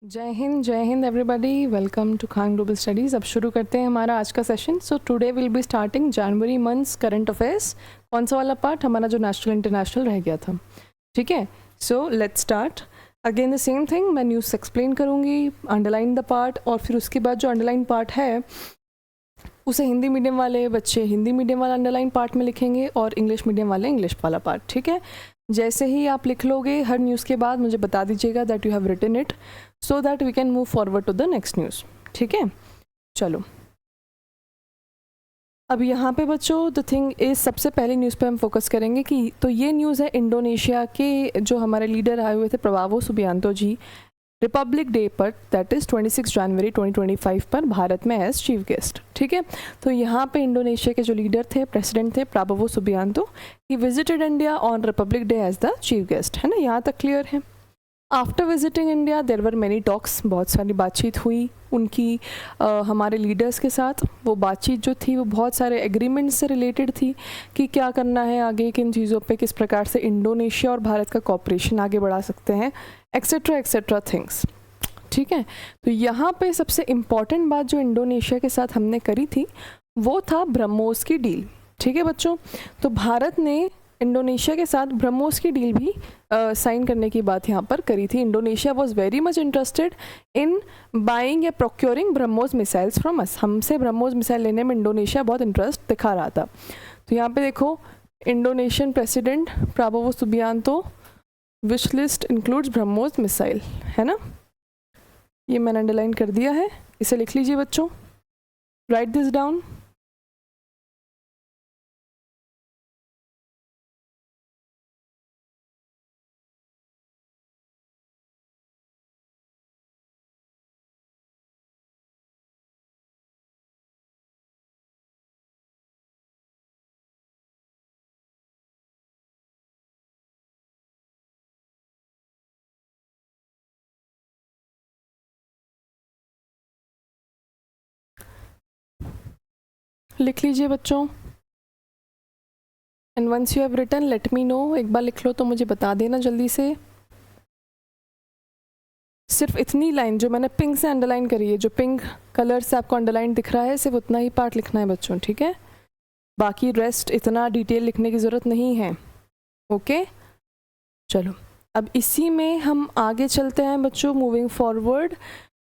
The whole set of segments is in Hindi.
जय Hind everybody, welcome to Khan global studies. अब शुरू करते हैं हमारा आज का session. So today will be starting January months current affairs. कौन सा वाला पार्ट? हमारा जो नेशनल इंटरनेशनल रह गया था। ठीक है, so let's start again the same thing. मैं न्यूज़ एक्सप्लेन करूँगी, अंडरलाइन द पार्ट, और फिर उसके बाद जो अंडरलाइन पार्ट है उसे हिंदी मीडियम वाले बच्चे हिंदी मीडियम वाला अंडरलाइन पार्ट में लिखेंगे और इंग्लिश मीडियम वाले इंग्लिश वाला पार्ट। ठीक है, जैसे ही आप लिख लोगे हर न्यूज़ के बाद मुझे बता दीजिएगा that you have written it, so that we can move forward to the next news. ठीक है, चलो अब यहाँ पे बच्चों द थिंग इज, सबसे पहले न्यूज़ पे हम फोकस करेंगे कि तो ये न्यूज़ है इंडोनेशिया के जो हमारे लीडर आए हुए थे प्रभावो सुबियांतो जी, रिपब्लिक डे पर, दैट इज़ 26 जनवरी 2025 पर भारत में एज चीफ गेस्ट। ठीक है, तो यहाँ पे इंडोनेशिया के जो लीडर थे, प्रेसिडेंट थे Prabowo Subianto, he visited India on Republic Day as the chief guest. है ना, यहाँ तक क्लियर है। After visiting India there were many talks, बहुत सारी बातचीत हुई उनकी हमारे लीडर्स के साथ। वो बातचीत जो थी वो बहुत सारे एग्रीमेंट से रिलेटेड थी कि क्या करना है आगे, किन चीज़ों पे किस प्रकार से इंडोनेशिया और भारत का कॉपरेशन आगे बढ़ा सकते हैं, एक्सेट्रा थिंग्स। ठीक है, तो यहाँ पे सबसे इम्पॉर्टेंट बात जो इंडोनेशिया के साथ हमने करी थी वो था ब्रह्मोस की डील। ठीक है बच्चों, तो भारत ने इंडोनेशिया के साथ ब्रह्मोस की डील भी साइन करने की बात यहाँ पर करी थी। Indonesia was very much interested in buying या procuring BrahMos missiles from us. हमसे ब्रह्मोस मिसाइल लेने में इंडोनेशिया बहुत इंटरेस्ट दिखा रहा था। तो यहाँ पे देखो, Indonesian president Prabowo Subianto wish list includes BrahMos missile, है ना। ये मैंने अंडरलाइन कर दिया है, इसे लिख लीजिए बच्चों, राइट दिस डाउन। लिख लीजिए बच्चों, and once you have written let me know. एक बार लिख लो तो मुझे बता देना जल्दी से। सिर्फ इतनी लाइन जो मैंने पिंक से अंडरलाइन करी है, जो पिंक कलर से आपको अंडरलाइन दिख रहा है, सिर्फ उतना ही पार्ट लिखना है बच्चों। ठीक है, बाकी रेस्ट इतना डिटेल लिखने की ज़रूरत नहीं है। ओके, चलो अब इसी में हम आगे चलते हैं बच्चों, मूविंग फॉरवर्ड।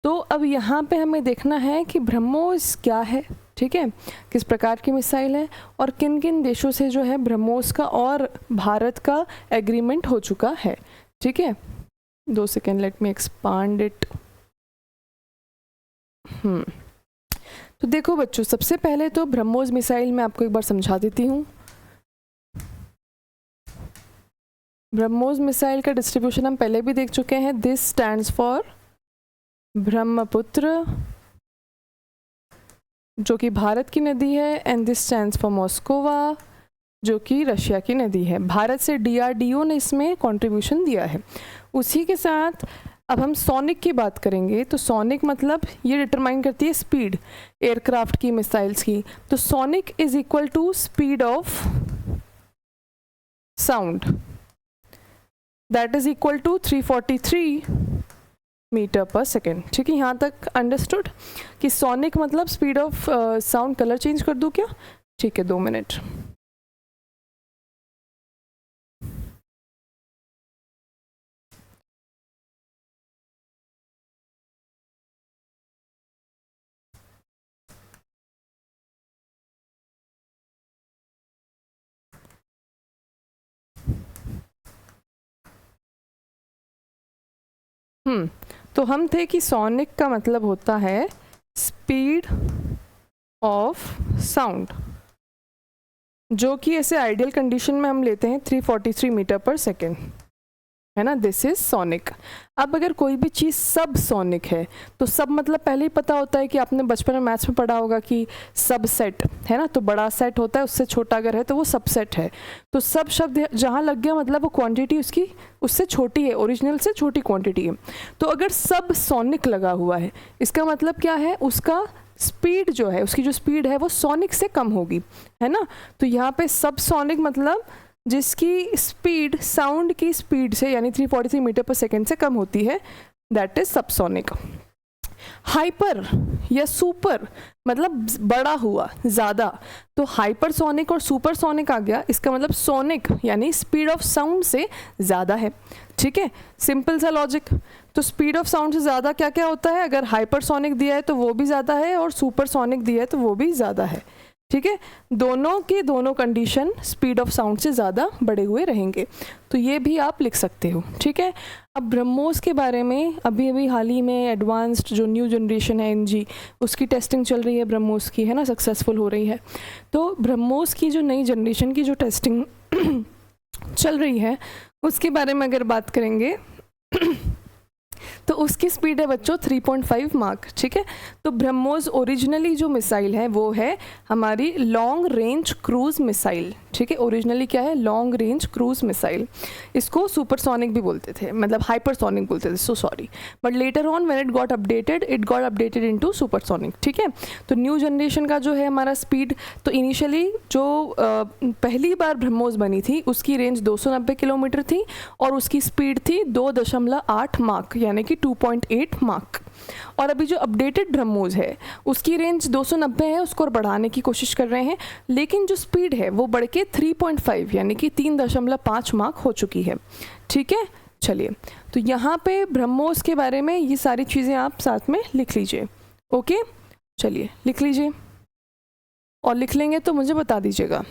तो अब यहाँ पे हमें देखना है कि ब्रह्मोस क्या है। ठीक है, किस प्रकार की मिसाइल है और किन किन देशों से जो है ब्रह्मोस का और भारत का एग्रीमेंट हो चुका है। ठीक है, 2 second, let me expand it. तो देखो बच्चों, सबसे पहले तो ब्रह्मोस मिसाइल मैं आपको एक बार समझा देती हूँ। ब्रह्मोस मिसाइल का डिस्ट्रीब्यूशन हम पहले भी देख चुके हैं। दिस स्टैंड्स फॉर ब्रह्मपुत्र, जो कि भारत की नदी है, and this stands for Moskva, जो कि रशिया की नदी है। भारत से DRDO ने इसमें कंट्रीब्यूशन दिया है। उसी के साथ अब हम सोनिक की बात करेंगे। तो सोनिक मतलब ये डिटरमाइन करती है स्पीड एयरक्राफ्ट की, मिसाइल्स की। तो sonic is equal to speed of sound, that is equal to 343 metre per second. ठीक है, यहाँ तक अंडरस्टूड कि सोनिक मतलब speed of sound. Colour change कर दूँ क्या? ठीक है, 2 मिनट। तो हम थे कि सोनिक का मतलब होता है स्पीड ऑफ साउंड, जो कि ऐसे आइडियल कंडीशन में हम लेते हैं 343 मीटर पर सेकेंड, है ना। This is sonic. अब अगर कोई भी चीज़ सब सोनिक है तो सब मतलब पहले ही पता होता है कि आपने बचपन में मैथ्स में पढ़ा होगा कि सब सेट है ना। तो बड़ा सेट होता है, उससे छोटा अगर है तो वो सब सेट है। तो सब शब्द जहाँ लग गया मतलब वो क्वांटिटी उसकी उससे छोटी है, ओरिजिनल से छोटी क्वांटिटी है। तो अगर सब सोनिक लगा हुआ है, इसका मतलब क्या है, उसका स्पीड जो है, उसकी जो स्पीड है वो सोनिक से कम होगी, है ना। तो यहाँ पे सब सोनिक मतलब जिसकी स्पीड साउंड की स्पीड से यानी 343 मीटर पर सेकेंड से कम होती है, दैट इज सबसोनिक। हाइपर या सुपर मतलब बड़ा हुआ, ज़्यादा, तो हाइपरसोनिक और सुपरसोनिक आ गया, इसका मतलब सोनिक यानी स्पीड ऑफ साउंड से ज़्यादा है। ठीक है, सिंपल सा लॉजिक। तो स्पीड ऑफ साउंड से ज़्यादा क्या क्या होता है, अगर हाइपरसोनिक दिया है तो वो भी ज़्यादा है और सुपरसोनिक दिया है तो वो भी ज़्यादा है। ठीक है, दोनों की दोनों कंडीशन स्पीड ऑफ साउंड से ज़्यादा बढ़े हुए रहेंगे, तो ये भी आप लिख सकते हो। ठीक है, अब ब्रह्मोस के बारे में अभी अभी हाल ही में एडवांस्ड जो न्यू जनरेशन है एनजी, उसकी टेस्टिंग चल रही है ब्रह्मोस की, है ना, सक्सेसफुल हो रही है। तो ब्रह्मोस की जो नई जनरेशन की जो टेस्टिंग चल रही है उसके बारे में अगर बात करेंगे तो उसकी स्पीड है बच्चों 3.5 माक। ठीक है, तो ब्रह्मोस ओरिजिनली जो मिसाइल है वो है हमारी लॉन्ग रेंज क्रूज मिसाइल। ठीक है, ओरिजिनली क्या है, लॉन्ग रेंज क्रूज मिसाइल। इसको सुपरसोनिक भी बोलते थे, मतलब हाइपरसोनिक बोलते थे, so sorry, but later on when it got updated into supersonic. ठीक है, तो न्यू जनरेशन का जो है हमारा स्पीड, तो इनिशियली जो पहली बार ब्रह्मोस बनी थी उसकी रेंज 290 किलोमीटर थी और उसकी स्पीड थी 2.8 माक यानी कि 2.8 माक। और अभी जो अपडेटेड ब्रह्मोस है उसकी रेंज 290 है, उसको और बढ़ाने की कोशिश कर रहे हैं, लेकिन जो स्पीड है वो बढ़ के 3.5 यानी कि 3.5 माक हो चुकी है। ठीक है, चलिए, तो यहाँ पे ब्रह्मोस के बारे में ये सारी चीज़ें आप साथ में लिख लीजिए। ओके, चलिए लिख लीजिए, और लिख लेंगे तो मुझे बता दीजिएगा।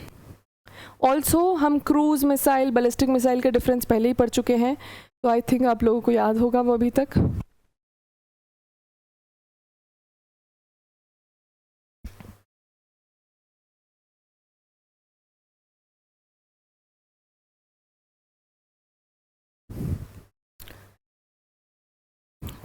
ऑल्सो हम क्रूज मिसाइल, बैलिस्टिक मिसाइल का डिफरेंस पहले ही पढ़ चुके हैं, तो आई थिंक आप लोगों को याद होगा वो अभी तक।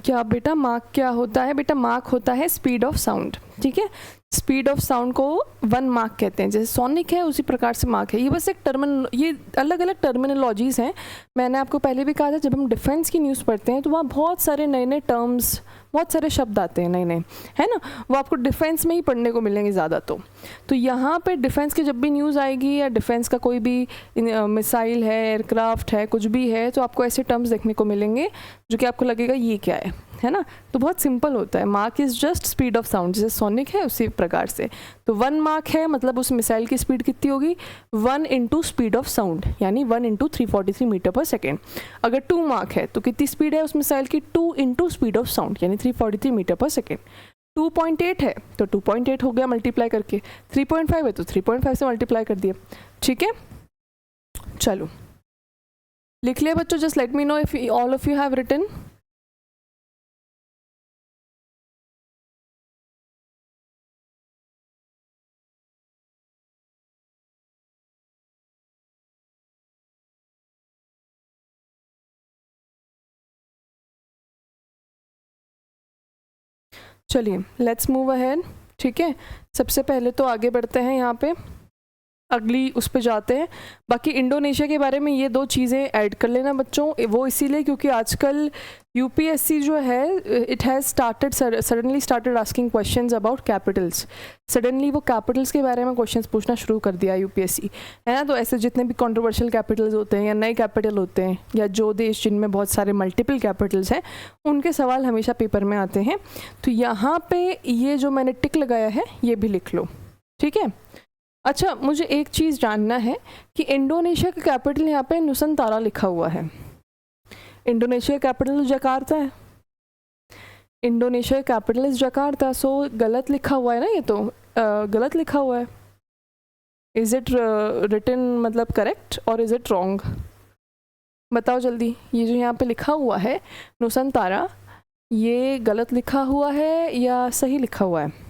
क्या बेटा, मार्क क्या होता है? बेटा मार्क होता है स्पीड ऑफ साउंड। ठीक है, स्पीड ऑफ साउंड को 1 मार्क कहते हैं, जैसे सोनिक है उसी प्रकार से मार्क है। ये बस एक ये अलग अलग टर्मिनोलॉजीज़ हैं। मैंने आपको पहले भी कहा था, जब हम डिफेंस की न्यूज़ पढ़ते हैं तो वहाँ बहुत सारे नए नए टर्म्स, बहुत सारे शब्द आते हैं नए नए, है ना, वो आपको डिफेंस में ही पढ़ने को मिलेंगे ज़्यादा। तो यहाँ पे डिफेंस की जब भी न्यूज़ आएगी या डिफेंस का कोई भी मिसाइल है, एयरक्राफ्ट है, कुछ भी है, तो आपको ऐसे टर्म्स देखने को मिलेंगे जो कि आपको लगेगा ये क्या है ना। तो बहुत सिंपल होता है, mark is just speed of sound, जैसे सोनिक है उसी प्रकार से। तो 1 मार्क है मतलब उस मिसाइल की स्पीड कितनी होगी, 1 इंटू स्पीड ऑफ साउंड यानी 1 इंटू 343 मीटर पर सेकेंड। अगर 2 मार्क है तो कितनी स्पीड है उस मिसाइल की, 2 इंटू स्पीड ऑफ साउंड यानी 343 मीटर पर सेकेंड। 2.8 है तो 2.8 हो गया मल्टीप्लाई करके, 3.5 है तो 3.5 से मल्टीप्लाई कर दिया। ठीक है, चलो लिख लिया बच्चों, just let me know if all of you have written. चलिए लेट्स मूव अहेड। ठीक है, सबसे पहले तो आगे बढ़ते हैं, यहाँ पे अगली उस पे जाते हैं। बाकी इंडोनेशिया के बारे में ये 2 चीज़ें ऐड कर लेना बच्चों, वो इसीलिए क्योंकि आजकल यूपीएससी जो है it has started suddenly started asking questions about Capitals. Suddenly वो कैपिटल्स के बारे में क्वेश्चंस पूछना शुरू कर दिया यूपीएससी, है ना। तो ऐसे जितने भी कंट्रोवर्शियल कैपिटल्स होते हैं या नए कैपिटल होते हैं या जो देश जिनमें बहुत सारे मल्टीपल कैपिटल्स हैं, उनके सवाल हमेशा पेपर में आते हैं। तो यहाँ पे ये जो मैंने टिक लगाया है ये भी लिख लो। ठीक है, अच्छा मुझे एक चीज़ जानना है कि इंडोनेशिया का कैपिटल यहाँ पे नुसंतारा लिखा हुआ है। इंडोनेशिया का कैपिटल जकार्ता है, इंडोनेशिया कैपिटल इज जकार्ता, सो गलत लिखा हुआ है ना, ये तो गलत लिखा हुआ है। इज इट रिटन मतलब करेक्ट और इज इट रॉन्ग, बताओ जल्दी। ये जो यहाँ पे लिखा हुआ है नुसंतारा, ये गलत लिखा हुआ है या सही लिखा हुआ है?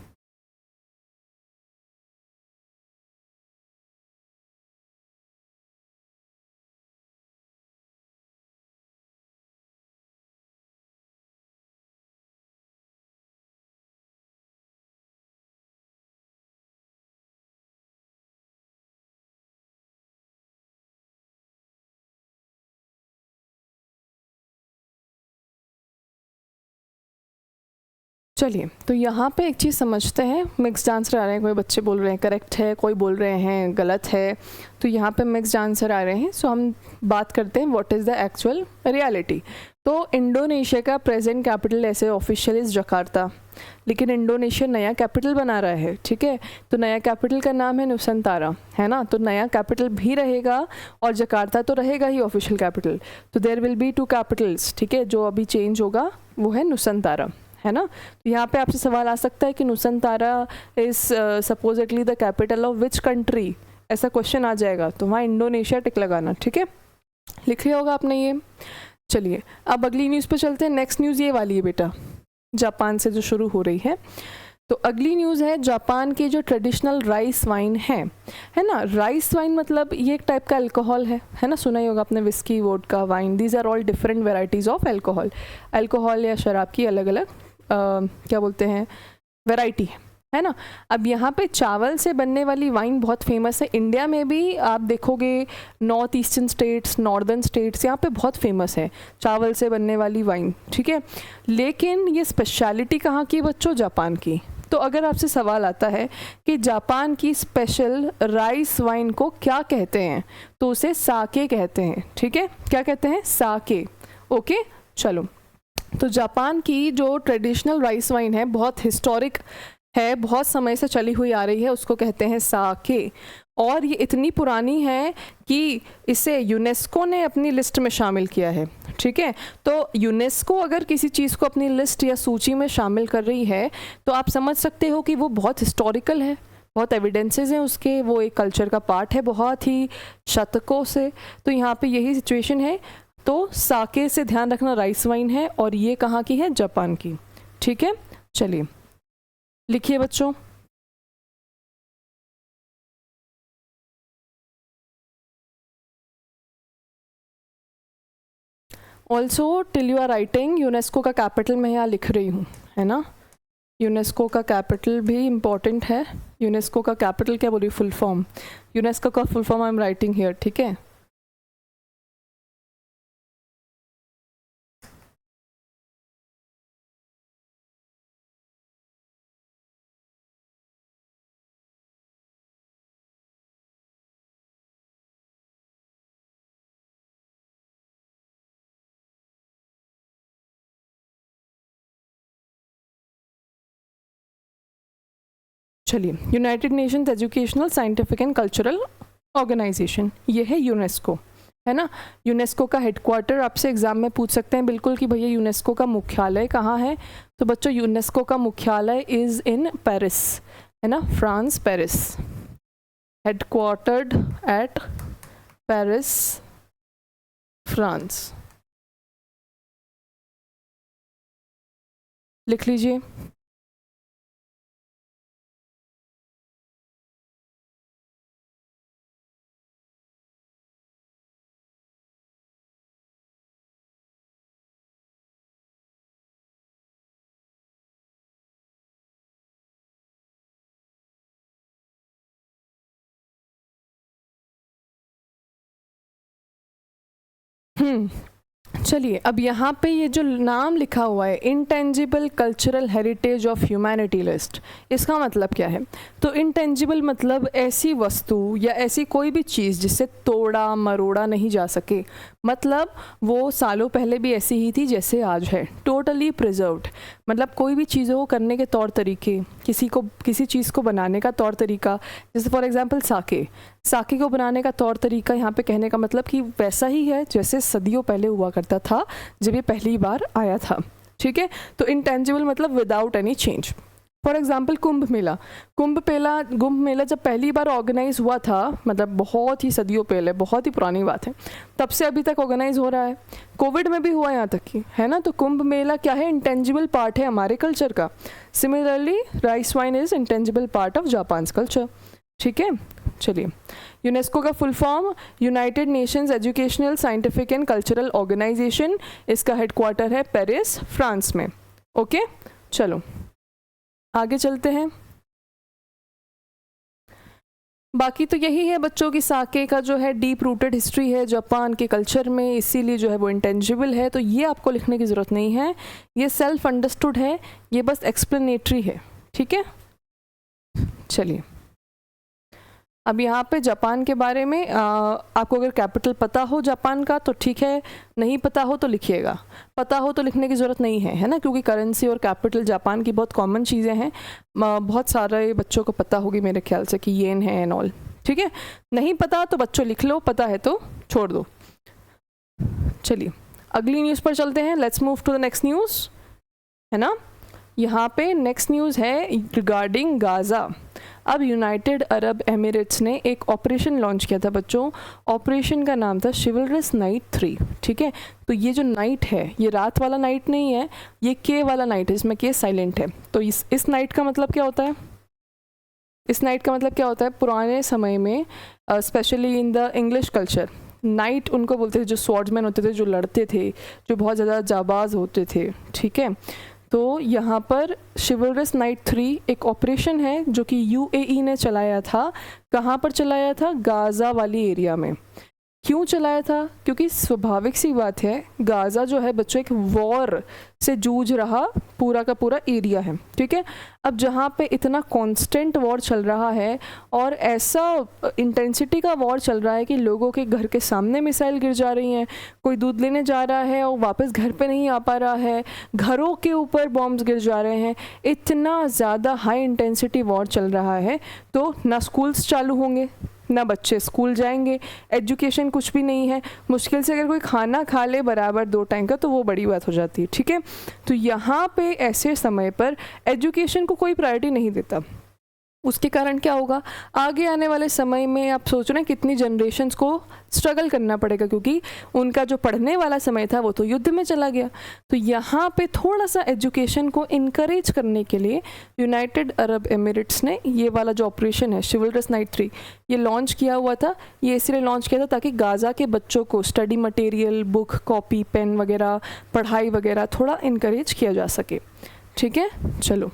चलिए, तो यहाँ पे एक चीज़ समझते हैं, मिक्स्ड आंसर आ रहे हैं, कोई बच्चे बोल रहे हैं करेक्ट है, कोई बोल रहे हैं गलत है, तो यहाँ पे मिक्स्ड आंसर आ रहे हैं। सो हम बात करते हैं what is the actual reality. तो इंडोनेशिया का प्रेजेंट कैपिटल ऐसे ऑफिशियल इज़ जकार्ता, लेकिन इंडोनेशिया नया कैपिटल बना रहा है, ठीक है, तो नया कैपिटल का नाम है नुसंतारा, है ना, तो नया कैपिटल भी रहेगा और जकार्ता तो रहेगा ही ऑफिशियल कैपिटल, तो देयर विल बी 2 कैपिटल्स, ठीक है, जो अभी चेंज होगा वो है नुसंतारा, है ना। तो यहाँ पे आपसे सवाल आ सकता है कि Nusantara is supposedly the capital of which country, ऐसा क्वेश्चन आ जाएगा, तो वहाँ इंडोनेशिया टिक लगाना, ठीक है, लिख लिया होगा आपने ये। चलिए अब अगली न्यूज़ पे चलते हैं। नेक्स्ट न्यूज़ ये वाली है बेटा, जापान से जो शुरू हो रही है। तो अगली न्यूज़ है जापान की जो ट्रेडिशनल राइस वाइन है ना। राइस वाइन मतलब ये एक टाइप का अल्कोहल है ना, सुना ही होगा आपने, whisky, vodka, wine, these are all different varieties of alcohol. Alcohol या शराब की अलग अलग क्या बोलते हैं वैरायटी है ना। अब यहाँ पे चावल से बनने वाली वाइन बहुत फेमस है, इंडिया में भी आप देखोगे north eastern states, northern states, यहाँ पे बहुत फेमस है चावल से बनने वाली वाइन, ठीक है। लेकिन ये स्पेशलिटी कहाँ की बच्चों, जापान की। तो अगर आपसे सवाल आता है कि जापान की स्पेशल राइस वाइन को क्या कहते हैं, तो उसे साके कहते हैं, ठीक है, क्या कहते हैं, साके, ओके। चलो, तो जापान की जो ट्रेडिशनल राइस वाइन है बहुत हिस्टोरिक है, बहुत समय से चली हुई आ रही है, उसको कहते हैं साके, और ये इतनी पुरानी है कि इसे यूनेस्को ने अपनी लिस्ट में शामिल किया है, ठीक है। तो यूनेस्को अगर किसी चीज़ को अपनी लिस्ट या सूची में शामिल कर रही है तो आप समझ सकते हो कि वो बहुत हिस्टोरिकल है, बहुत एविडेंसेस हैं उसके, वो एक कल्चर का पार्ट है बहुत ही शतकों से। तो यहाँ पे यही सिचुएशन है। तो साके से ध्यान रखना, राइस वाइन है और ये कहाँ की है, जापान की, ठीक है। चलिए लिखिए बच्चों। Also till you are writing, UNESCO का कैपिटल मैं यहाँ लिख रही हूँ, है ना, यूनेस्को का कैपिटल भी इम्पॉर्टेंट है। यूनेस्को का कैपिटल क्या बोली, फुल फॉर्म, यूनेस्को का full form I am writing here, ठीक है। चलिए, United Nations Educational, Scientific and Cultural Organization, ये है यूनेस्को, है ना। यूनेस्को का हेडक्वार्टर आपसे एग्जाम में पूछ सकते हैं बिल्कुल कि भैया यूनेस्को का मुख्यालय कहाँ है, तो बच्चों यूनेस्को का मुख्यालय इज़ इन पेरिस, है ना, France, Paris, headquartered eight Paris, France, लिख लीजिए। चलिए, अब यहाँ पे ये जो नाम लिखा हुआ है intangible cultural heritage of humanity list, इसका मतलब क्या है। तो इंटेंजिबल मतलब ऐसी वस्तु या ऐसी कोई भी चीज़ जिससे तोड़ा मरोड़ा नहीं जा सके, मतलब वो सालों पहले भी ऐसी ही थी जैसे आज है, टोटली प्रिजर्व्ड, मतलब कोई भी चीज़ों को करने के तौर तरीके, किसी चीज़ को बनाने का तौर तरीका, जैसे फॉर एग्जांपल साके को बनाने का तौर तरीका यहाँ पे कहने का मतलब कि वैसा ही है जैसे सदियों पहले हुआ करता था जब ये पहली बार आया था, ठीक है। तो इंटेंजिबल मतलब without any change. For example Kumbh Mela जब पहली बार ऑर्गेनाइज हुआ था, मतलब बहुत ही सदियों पहले, बहुत ही पुरानी बात है, तब से अभी तक ऑर्गेनाइज हो रहा है, कोविड में भी हुआ यहाँ तक की, है ना। तो कुंभ मेला क्या है, इंटेंजिबल पार्ट है हमारे कल्चर का। Similarly rice wine is intangible part of Japan culture, ठीक है। चलिए, यूनेस्को का full form United Nations Educational, Scientific and Cultural Organization, इसका हेडक्वार्टर है पेरिस, फ्रांस में, ओके। चलो आगे चलते हैं। बाकी तो यही है बच्चों की साके का जो है डीप रूटेड हिस्ट्री है जापान के कल्चर में, इसीलिए जो है वो इंटेंजिबल है, तो ये आपको लिखने की ज़रूरत नहीं है, ये सेल्फ अंडरस्टूड है, ये बस एक्सप्लेनेटरी है, ठीक है। चलिए अब यहाँ पे जापान के बारे में आपको अगर कैपिटल पता हो जापान का तो ठीक है, नहीं पता हो तो लिखिएगा, पता हो तो लिखने की ज़रूरत नहीं है, है ना, क्योंकि करेंसी और कैपिटल जापान की बहुत कॉमन चीज़ें हैं, बहुत सारे बच्चों को पता होगी मेरे ख्याल से कि येन है एंड ऑल, ठीक है। नहीं पता तो बच्चों लिख लो, पता है तो छोड़ दो। चलिए अगली न्यूज़ पर चलते हैं, let's move to the next news, है ना। यहाँ पे नेक्स्ट न्यूज़ है रिगार्डिंग गाज़ा। अब यूनाइटेड अरब एमिरेट्स ने एक ऑपरेशन लॉन्च किया था बच्चों, ऑपरेशन का नाम था शिवलरस नाइट 3, ठीक है। तो ये जो नाइट है ये रात वाला नाइट नहीं है, ये के वाला नाइट है, इसमें के साइलेंट है। तो इस नाइट का मतलब क्या होता है, इस नाइट का मतलब क्या होता है, पुराने समय में specially in the English culture night उनको बोलते थे जो स्वॉर्ड्समैन होते थे, जो लड़ते थे, जो बहुत ज़्यादा जाबाज होते थे, ठीक है। तो यहाँ पर शिवलरस नाइट 3 एक ऑपरेशन है जो कि यूएई ने चलाया था। कहाँ पर चलाया था, गाज़ा वाली एरिया में। क्यों चलाया था, क्योंकि स्वाभाविक सी बात है गाज़ा जो है बच्चों एक वॉर से जूझ रहा पूरा का पूरा एरिया है, ठीक है। अब जहाँ पे इतना कांस्टेंट वॉर चल रहा है और ऐसा इंटेंसिटी का वॉर चल रहा है कि लोगों के घर के सामने मिसाइल गिर जा रही हैं, कोई दूध लेने जा रहा है और वापस घर पे नहीं आ पा रहा है, घरों के ऊपर बॉम्ब्स गिर जा रहे हैं, इतना ज़्यादा हाई इंटेंसिटी वॉर चल रहा है, तो ना स्कूल्स चालू होंगे, ना बच्चे स्कूल जाएंगे, एजुकेशन कुछ भी नहीं है, मुश्किल से अगर कोई खाना खा ले बराबर 2 टाइम का तो वो बड़ी बात हो जाती है, ठीक है। तो यहाँ पे ऐसे समय पर एजुकेशन को कोई प्रायोरिटी नहीं देता, उसके कारण क्या होगा, आगे आने वाले समय में आप सोच रहे हैं कितनी जनरेशन्स को स्ट्रगल करना पड़ेगा, क्योंकि उनका जो पढ़ने वाला समय था वो तो युद्ध में चला गया। तो यहाँ पे थोड़ा सा एजुकेशन को इनकरेज करने के लिए यूनाइटेड अरब एमिरेट्स ने ये वाला जो ऑपरेशन है शिवलरस नाइट 3 ये लॉन्च किया हुआ था। ये इसलिए लॉन्च किया था ताकि गाज़ा के बच्चों को study material, book, copy, pen वगैरह, पढ़ाई वगैरह थोड़ा इनकरेज किया जा सके, ठीक है। चलो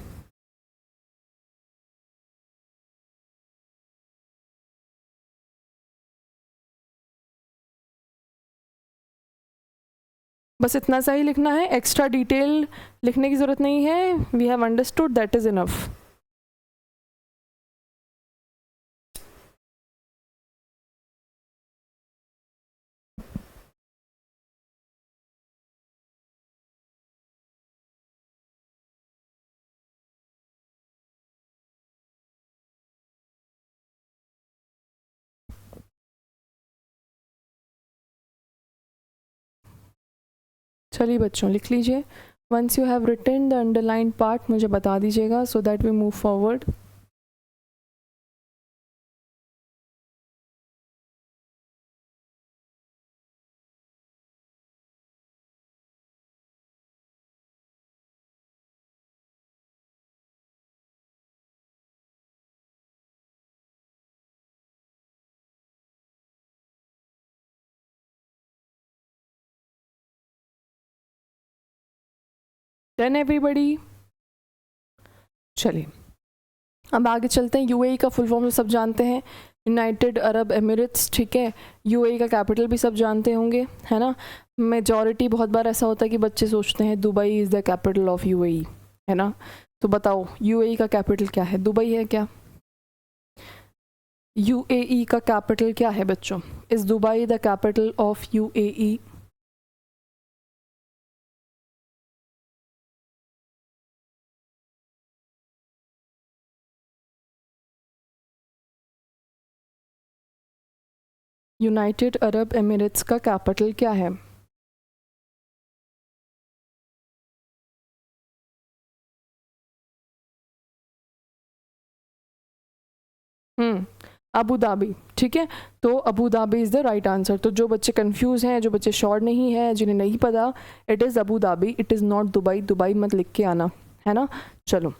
बस इतना सा ही लिखना है, एक्स्ट्रा डिटेल लिखने की ज़रूरत नहीं है, we have understood, that is enough. चलिए बच्चों लिख लीजिए, once you have written the underline part मुझे बता दीजिएगा so that we move forward. Done everybody. चलिए अब आगे चलते हैं, यूएई का फुल फॉर्म सब जानते हैं, यूनाइटेड अरब एमिरेट्स, ठीक है। यूएई का कैपिटल भी सब जानते होंगे, है ना। मेजॉरिटी बहुत बार ऐसा होता है कि बच्चे सोचते हैं Dubai is the capital of UAE, है ना। तो बताओ यूएई का कैपिटल क्या है, दुबई है क्या? यूएई का कैपिटल क्या है बच्चों? Is Dubai the capital of UAE? United Arab Emirates का कैपिटल क्या है? अबू धाबी, ठीक है। तो Abu Dhabi is the right answer. तो जो बच्चे कंफ्यूज हैं, जो बच्चे श्योर नहीं हैं, जिन्हें नहीं पता, it is Abu Dhabi, it is not Dubai. Dubai मत लिख के आना, है ना। चलो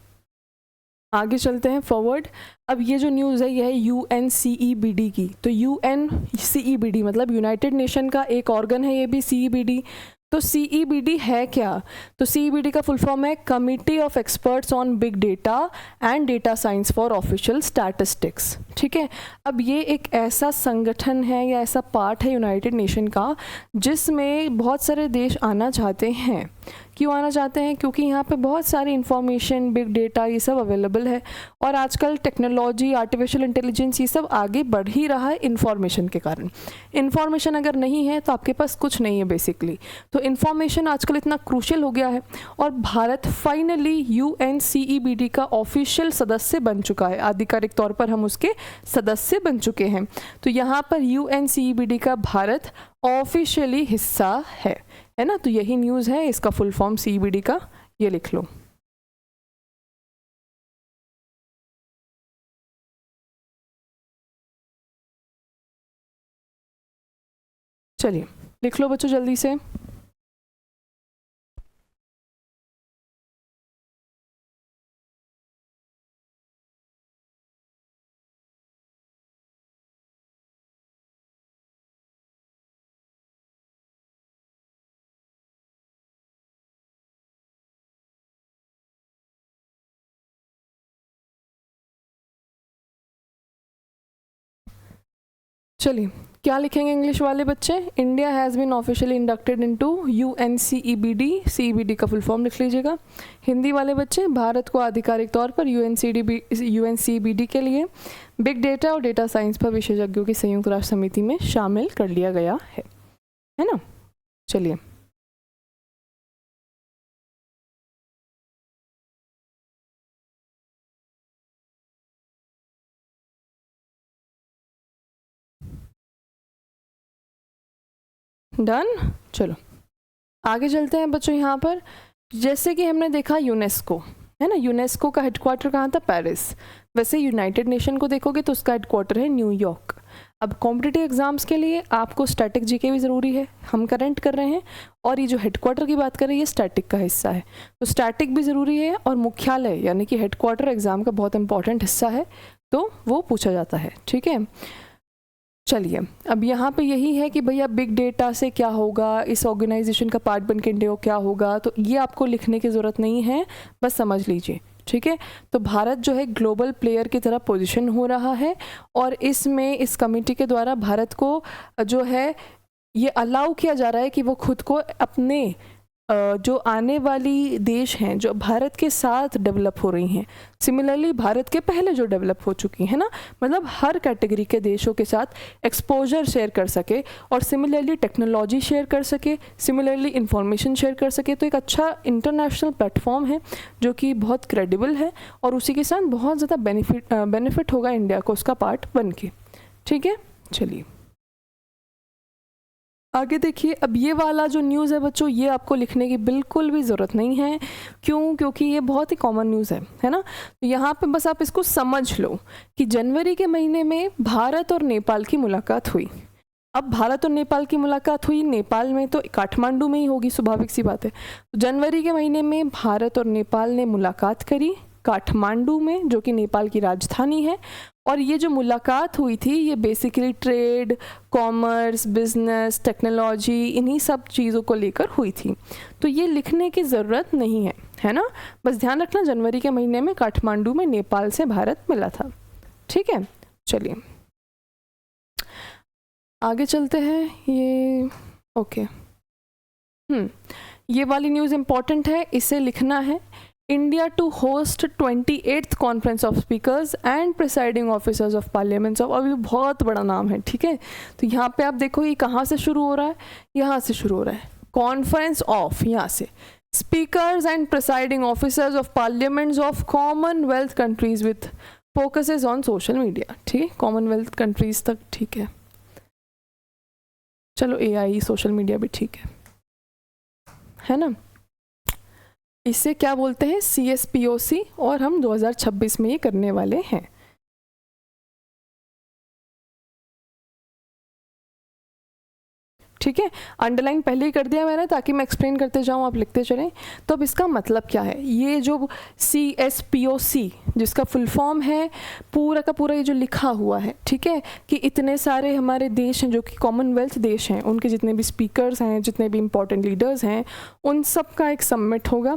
आगे चलते हैं फॉरवर्ड। अब ये जो न्यूज़ है ये है UNCEBD की। तो UNCEBD मतलब यूनाइटेड नेशन का एक ऑर्गन है ये भी, CEBD। तो CEBD है क्या? तो CEBD का फुल फॉर्म है committee of experts on big data and data science for official statistics. ठीक है, अब ये एक ऐसा संगठन है या ऐसा पार्ट है यूनाइटेड नेशन का जिसमें बहुत सारे देश आना चाहते हैं। क्यों आना चाहते हैं? क्योंकि यहाँ पे बहुत सारी इन्फॉर्मेशन, बिग डेटा, ये सब अवेलेबल है और आजकल टेक्नोलॉजी, आर्टिफिशियल इंटेलिजेंस, ये सब आगे बढ़ ही रहा है इन्फॉर्मेशन के कारण। इन्फॉर्मेशन अगर नहीं है तो आपके पास कुछ नहीं है बेसिकली। तो इन्फॉर्मेशन आजकल इतना क्रूशियल हो गया है और भारत फाइनली UNCEBD का ऑफिशियल सदस्य बन चुका है। आधिकारिक तौर पर हम उसके सदस्य बन चुके हैं। तो यहाँ पर UNCEBD का भारत ऑफिशियली हिस्सा है ना। तो यही न्यूज़ है, इसका फुल फॉर्म CEBD का ये लिख लो। चलिए लिख लो बच्चों जल्दी से। चलिए क्या लिखेंगे इंग्लिश वाले बच्चे? India has been officially inducted into UNCEBD। CEBD का फुल फॉर्म लिख लीजिएगा। हिंदी वाले बच्चे, भारत को आधिकारिक तौर पर UNCEBD के लिए बिग डेटा और डेटा साइंस पर विशेषज्ञों की संयुक्त राष्ट्र समिति में शामिल कर लिया गया है ना। चलिए डन। चलो आगे चलते हैं बच्चों। यहाँ पर जैसे कि हमने देखा यूनेस्को है ना, यूनेस्को का हेडक्वार्टर कहाँ था? पेरिस। वैसे यूनाइटेड नेशन को देखोगे तो उसका हेडक्वार्टर है न्यूयॉर्क। अब कॉम्पिटिटिव एग्जाम्स के लिए आपको स्टैटिक जीके भी ज़रूरी है, हम करंट कर रहे हैं, और ये जो हेडक्वार्टर की बात कर रहे हैं ये स्टैटिक का हिस्सा है। तो स्टैटिक भी ज़रूरी है और मुख्यालय यानी कि हेडक्वार्टर एग्जाम का बहुत इंपॉर्टेंट हिस्सा है, तो वो पूछा जाता है। ठीक है, चलिए अब यहाँ पे यही है कि भैया बिग डेटा से क्या होगा, इस ऑर्गेनाइजेशन का पार्ट बन के इंडिया क्या होगा, तो ये आपको लिखने की ज़रूरत नहीं है, बस समझ लीजिए। ठीक है, तो भारत जो है ग्लोबल प्लेयर की तरह पोजीशन हो रहा है और इसमें इस कमेटी के द्वारा भारत को जो है ये अलाउ किया जा रहा है कि वो खुद को अपने जो आने वाली देश हैं जो भारत के साथ डेवलप हो रही हैं, सिमिलरली भारत के पहले जो डेवलप हो चुकी हैं ना, मतलब हर कैटेगरी के देशों के साथ एक्सपोजर शेयर कर सके और सिमिलरली टेक्नोलॉजी शेयर कर सके, सिमिलरली इंफॉर्मेशन शेयर कर सके। तो एक अच्छा इंटरनेशनल प्लेटफॉर्म है जो कि बहुत क्रेडिबल है और उसी के साथ बहुत ज़्यादा बेनिफिट होगा इंडिया को उसका पार्ट बन के। ठीक है, चलिए आगे देखिए। अब ये वाला जो न्यूज़ है बच्चों, ये आपको लिखने की बिल्कुल भी ज़रूरत नहीं है। क्यों? क्योंकि ये बहुत ही कॉमन न्यूज़ है ना। तो यहाँ पे बस आप इसको समझ लो कि जनवरी के महीने में भारत और नेपाल की मुलाकात हुई। अब भारत और नेपाल की मुलाकात हुई, नेपाल में तो काठमांडू में ही होगी, स्वाभाविक सी बात है। तो जनवरी के महीने में भारत और नेपाल ने मुलाकात करी काठमांडू में, जो कि नेपाल की राजधानी है। और ये जो मुलाकात हुई थी ये basically trade, commerce, business, technology, इन्हीं सब चीज़ों को लेकर हुई थी। तो ये लिखने की ज़रूरत नहीं है ना, बस ध्यान रखना जनवरी के महीने में काठमांडू में नेपाल से भारत मिला था। ठीक है, चलिए आगे चलते हैं। ये ओके, ये वाली न्यूज़ इम्पॉर्टेंट है, इसे लिखना है। India to host 28th conference of speakers and presiding officers of parliaments of, अभी बहुत बड़ा नाम है। ठीक है, तो यहाँ पे आप देखो ये कहाँ से शुरू हो रहा है, यहाँ से शुरू हो रहा है, कॉन्फ्रेंस ऑफ, यहाँ से speakers and presiding officers of parliaments of Commonwealth countries with focuses on social media. ठीक है, कॉमनवेल्थ कंट्रीज तक ठीक है, चलो AI सोशल मीडिया भी ठीक है ना। इसे क्या बोलते हैं? CSPOC, और हम 2026 में ये करने वाले हैं। ठीक है, अंडरलाइन पहले ही कर दिया मैंने ताकि मैं एक्सप्लेन करते जाऊँ, आप लिखते चलें। तो अब इसका मतलब क्या है, ये जो CSPOC जिसका फुल फॉर्म है पूरा का पूरा ये जो लिखा हुआ है, ठीक है, कि इतने सारे हमारे देश हैं जो कि कॉमनवेल्थ देश हैं, उनके जितने भी स्पीकर्स हैं, जितने भी इंपॉर्टेंट लीडर्स हैं, उन सब का एक समिट होगा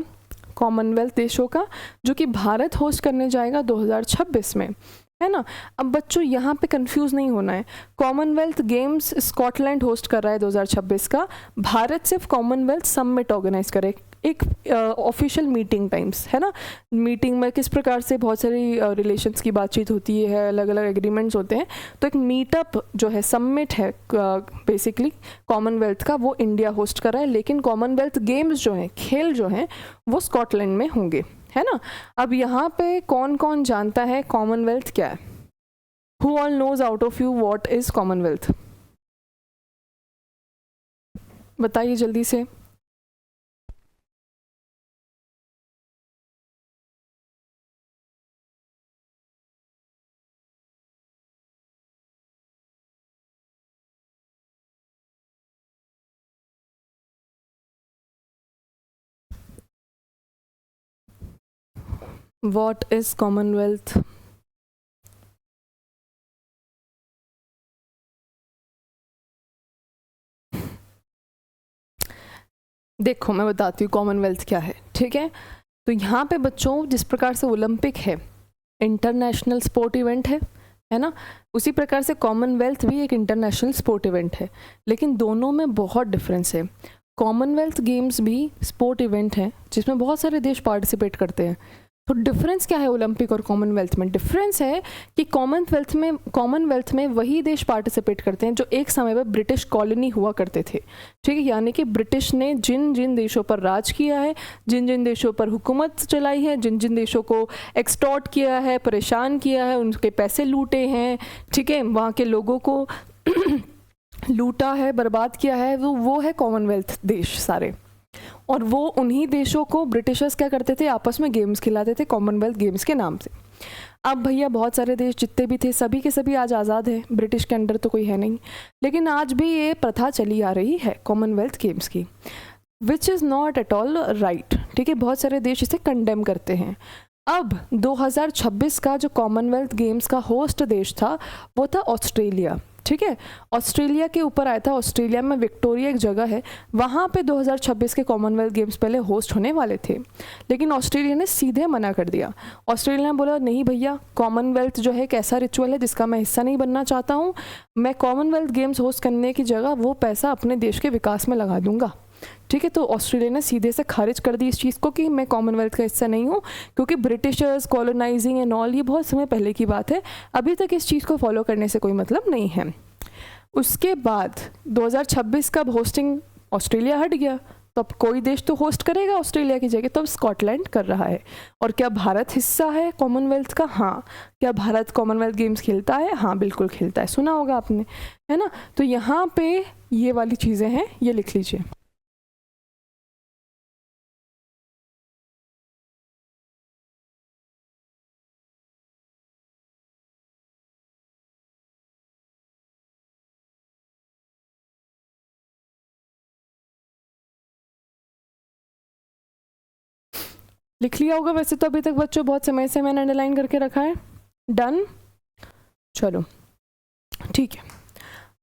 कॉमनवेल्थ देशों का, जो कि भारत होस्ट करने जाएगा 2026 में, है ना। अब बच्चों यहाँ पे कंफ्यूज नहीं होना है, कॉमनवेल्थ गेम्स स्कॉटलैंड होस्ट कर रहा है 2026 का, भारत सिर्फ कॉमनवेल्थ समिट ऑर्गेनाइज करे, एक ऑफिशियल मीटिंग टाइम्स, है ना। मीटिंग में किस प्रकार से बहुत सारी रिलेशंस की बातचीत होती है, अलग अलग एग्रीमेंट्स होते हैं, तो एक मीटअप जो है, समिट है बेसिकली कॉमनवेल्थ का, वो इंडिया होस्ट कर रहा है, लेकिन कॉमनवेल्थ गेम्स जो हैं, खेल जो हैं, वो स्कॉटलैंड में होंगे, है ना। अब यहाँ पे कौन कौन जानता है कॉमनवेल्थ क्या है? Who all knows out of you what is Commonwealth? बताइए जल्दी से। What is Commonwealth? देखो मैं बताती हूँ कॉमनवेल्थ क्या है, ठीक है। तो यहाँ पे बच्चों जिस प्रकार से ओलंपिक है इंटरनेशनल स्पोर्ट इवेंट है ना, उसी प्रकार से कॉमनवेल्थ भी एक इंटरनेशनल स्पोर्ट इवेंट है, लेकिन दोनों में बहुत डिफरेंस है। कॉमनवेल्थ गेम्स भी स्पोर्ट इवेंट है जिसमें बहुत सारे देश पार्टिसिपेट करते हैं। तो डिफरेंस क्या है ओलंपिक और कॉमनवेल्थ में? डिफरेंस है कि कॉमनवेल्थ में वही देश पार्टिसिपेट करते हैं जो एक समय पर ब्रिटिश कॉलोनी हुआ करते थे, ठीक है। यानी कि ब्रिटिश ने जिन जिन देशों पर राज किया है, जिन जिन देशों पर हुकूमत चलाई है, जिन जिन देशों को एक्सटॉर्ट किया है, परेशान किया है, उनके पैसे लूटे हैं, ठीक है, वहाँ के लोगों को लूटा है, बर्बाद किया है, वो है कॉमनवेल्थ देश सारे। और वो उन्हीं देशों को ब्रिटिशर्स क्या करते थे, आपस में गेम्स खिलाते थे कॉमनवेल्थ गेम्स के नाम से। अब भैया बहुत सारे देश जितने भी थे सभी के सभी आज आज़ाद हैं, ब्रिटिश के अंडर तो कोई है नहीं, लेकिन आज भी ये प्रथा चली आ रही है कॉमनवेल्थ गेम्स की, which is not at all right, ठीक है। बहुत सारे देश इसे कंडेम करते हैं। अब 2026 का जो कॉमनवेल्थ गेम्स का होस्ट देश था वो था ऑस्ट्रेलिया, ठीक है। ऑस्ट्रेलिया के ऊपर आया था, ऑस्ट्रेलिया में विक्टोरिया एक जगह है, वहाँ पे 2026 के कॉमनवेल्थ गेम्स पहले होस्ट होने वाले थे, लेकिन ऑस्ट्रेलिया ने सीधे मना कर दिया। ऑस्ट्रेलिया ने बोला नहीं भैया, कॉमनवेल्थ जो है एक ऐसा रिचुअल है जिसका मैं हिस्सा नहीं बनना चाहता हूँ, मैं कॉमनवेल्थ गेम्स होस्ट करने की जगह वो पैसा अपने देश के विकास में लगा दूंगा, ठीक है। तो ऑस्ट्रेलिया ने सीधे से खारिज कर दी इस चीज़ को कि मैं कॉमनवेल्थ का हिस्सा नहीं हूँ, क्योंकि ब्रिटिशर्स कॉलोनाइजिंग एंड ऑल ये बहुत समय पहले की बात है, अभी तक इस चीज़ को फॉलो करने से कोई मतलब नहीं है। उसके बाद 2026 का होस्टिंग ऑस्ट्रेलिया हट गया, तो अब कोई देश तो होस्ट करेगा ऑस्ट्रेलिया की जगह, तो अब स्कॉटलैंड कर रहा है। और क्या भारत हिस्सा है कॉमनवेल्थ का? हाँ। क्या भारत कॉमनवेल्थ गेम्स खेलता है? हाँ बिल्कुल खेलता है, सुना होगा आपने, है ना। तो यहाँ पे ये वाली चीज़ें हैं, ये लिख लीजिए। लिख लिया होगा वैसे तो अभी तक बच्चों, बहुत समय से मैंने अंडरलाइन करके रखा है। डन, चलो ठीक है।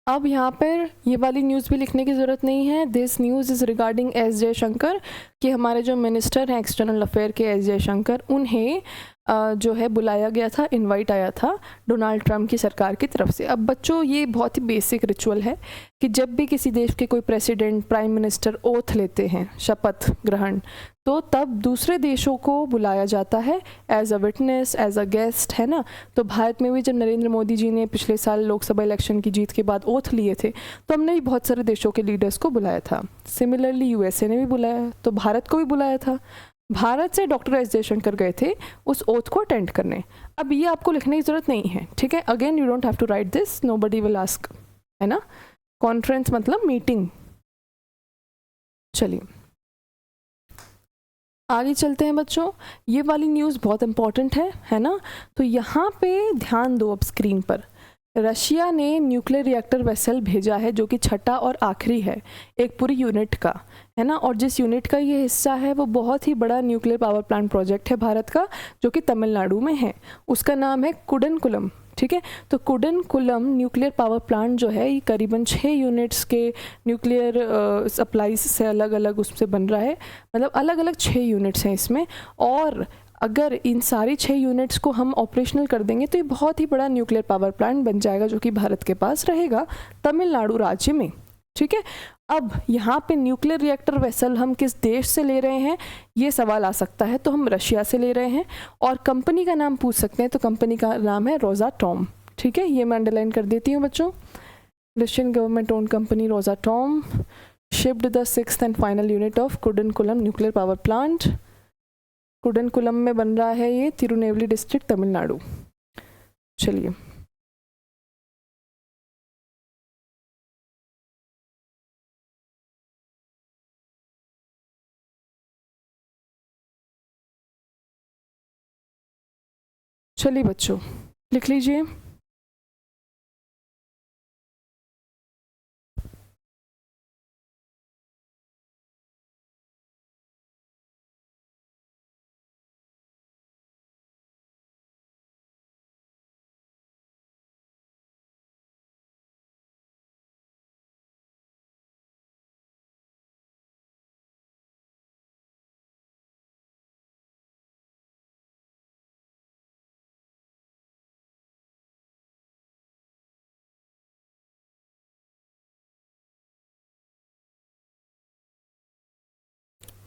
अब यहाँ पर ये वाली न्यूज़ भी लिखने की ज़रूरत नहीं है। This news is regarding S Jaishankar, कि हमारे जो मिनिस्टर हैं एक्सटर्नल अफेयर के एस जयशंकर, उन्हें जो है बुलाया गया था, इनवाइट आया था डोनाल्ड ट्रंप की सरकार की तरफ से। अब बच्चों ये बहुत ही बेसिक रिचुअल है कि जब भी किसी देश के कोई प्रेसिडेंट, प्राइम मिनिस्टर ओथ लेते हैं, शपथ ग्रहण, तो तब दूसरे देशों को बुलाया जाता है as a witness, as a guest, है ना। तो भारत में भी जब नरेंद्र मोदी जी ने पिछले साल लोकसभा इलेक्शन की जीत के बाद ओथ लिए थे, तो हमने भी बहुत सारे देशों के लीडर्स को बुलाया था। सिमिलरली यूएसए ने भी बुलाया, तो भारत को भी बुलाया था। भारत से डॉक्टर एस जयशंकर गए थे उस ओथ को अटेंड करने। अब ये आपको लिखने की ज़रूरत नहीं है, ठीक है। Again you don't have to write this, nobody will ask, है ना। कॉन्फ्रेंस मतलब मीटिंग। चलिए आगे चलते हैं बच्चों। ये वाली न्यूज़ बहुत इंपॉर्टेंट है ना। तो यहाँ पे ध्यान दो अब स्क्रीन पर, रशिया ने न्यूक्लियर रिएक्टर वेसल भेजा है जो कि छठा और आखिरी है एक पूरी यूनिट का, है ना। और जिस यूनिट का ये हिस्सा है वो बहुत ही बड़ा न्यूक्लियर पावर प्लांट प्रोजेक्ट है भारत का, जो कि तमिलनाडु में है। उसका नाम है कुडनकुलम, ठीक है। तो कुडनकुलम न्यूक्लियर पावर प्लांट जो है ये करीबन 6 यूनिट्स के न्यूक्लियर सप्लाईज से अलग अलग उससे बन रहा है, मतलब अलग अलग 6 यूनिट्स हैं इसमें। और अगर इन सारी 6 यूनिट्स को हम ऑपरेशनल कर देंगे तो ये बहुत ही बड़ा न्यूक्लियर पावर प्लांट बन जाएगा, जो कि भारत के पास रहेगा तमिलनाडु राज्य में, ठीक है। अब यहाँ पे न्यूक्लियर रिएक्टर वेसल हम किस देश से ले रहे हैं ये सवाल आ सकता है, तो हम रशिया से ले रहे हैं। और कंपनी का नाम पूछ सकते हैं, तो कंपनी का नाम है रोसाटॉम, ठीक है। ये मैं अंडरलाइन कर देती हूँ बच्चों। Russian government own company Rosatom shipped the 6th and final unit of Kudankulam nuclear power plant. Kudankulam में बन रहा है ये, तिरुनेवली डिस्ट्रिक्ट, तमिलनाडु। चलिए, चलिए बच्चों लिख लीजिए।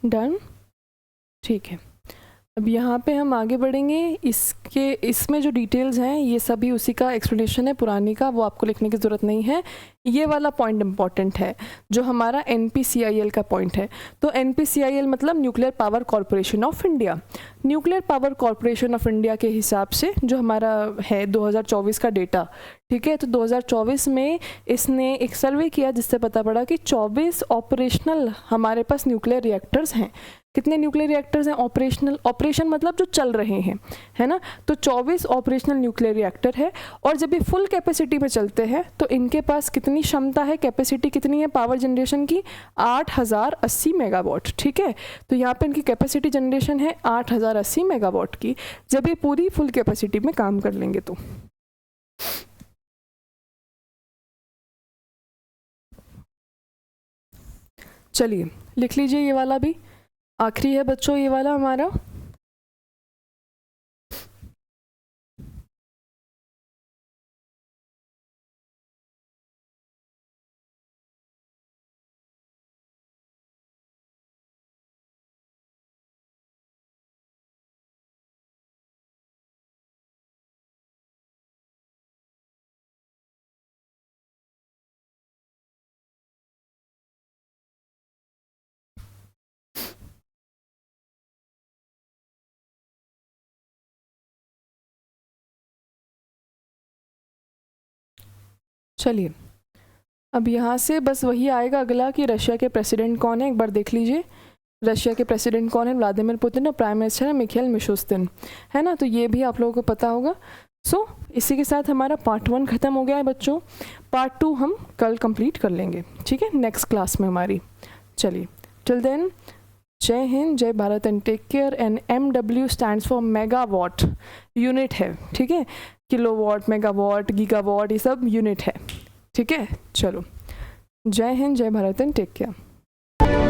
डन, ठीक है। अब यहाँ पे हम आगे बढ़ेंगे। इसमें जो डिटेल्स हैं ये सभी उसी का एक्सप्लेनेशन है पुरानी का, वो आपको लिखने की ज़रूरत नहीं है। ये वाला पॉइंट इम्पॉर्टेंट है जो हमारा NPCIL का पॉइंट है। तो NPCIL मतलब nuclear power corporation of India. Nuclear power corporation of India के हिसाब से जो हमारा है 2024 का डेटा, ठीक है। तो 2024 में इसने एक सर्वे किया जिससे पता पड़ा कि 24 ऑपरेशनल हमारे पास न्यूक्लियर रिएक्टर्स हैं। कितने न्यूक्लियर रिएक्टर्स हैं ऑपरेशनल? ऑपरेशन मतलब जो चल रहे हैं, है ना। तो 24 ऑपरेशनल न्यूक्लियर रिएक्टर है। और जब ये फुल कैपेसिटी पे चलते हैं तो इनके पास कितनी क्षमता है, कैपेसिटी कितनी है पावर जनरेशन की? 8080 मेगावाट, ठीक है। तो यहाँ पे इनकी कैपेसिटी जनरेशन है 8080 मेगावाट की, जब ये पूरी फुल कैपेसिटी में काम कर लेंगे तो। चलिए लिख लीजिए, ये वाला भी आखिरी है बच्चों, ये वाला हमारा। चलिए, अब यहाँ से बस वही आएगा अगला कि रशिया के प्रेसिडेंट कौन है, एक बार देख लीजिए। रशिया के प्रेसिडेंट कौन है? Vladimir Putin. और प्राइम मिनिस्टर है मिखाइल मिशुस्तिन, है ना। तो ये भी आप लोगों को पता होगा। सो इसी के साथ हमारा पार्ट 1 ख़त्म हो गया है बच्चों। पार्ट 2 हम कल कंप्लीट कर लेंगे, ठीक है, नेक्स्ट क्लास में हमारी। चलिए, टिल देन जय हिंद, जय Bharat and take care. And MW stands for megawatt, unit है, ठीक है। किलोवाट, मेगावाट, गीगावाट, ये सब यूनिट है, ठीक है। चलो, जय हिंद, जय भारत एंड टेक केयर।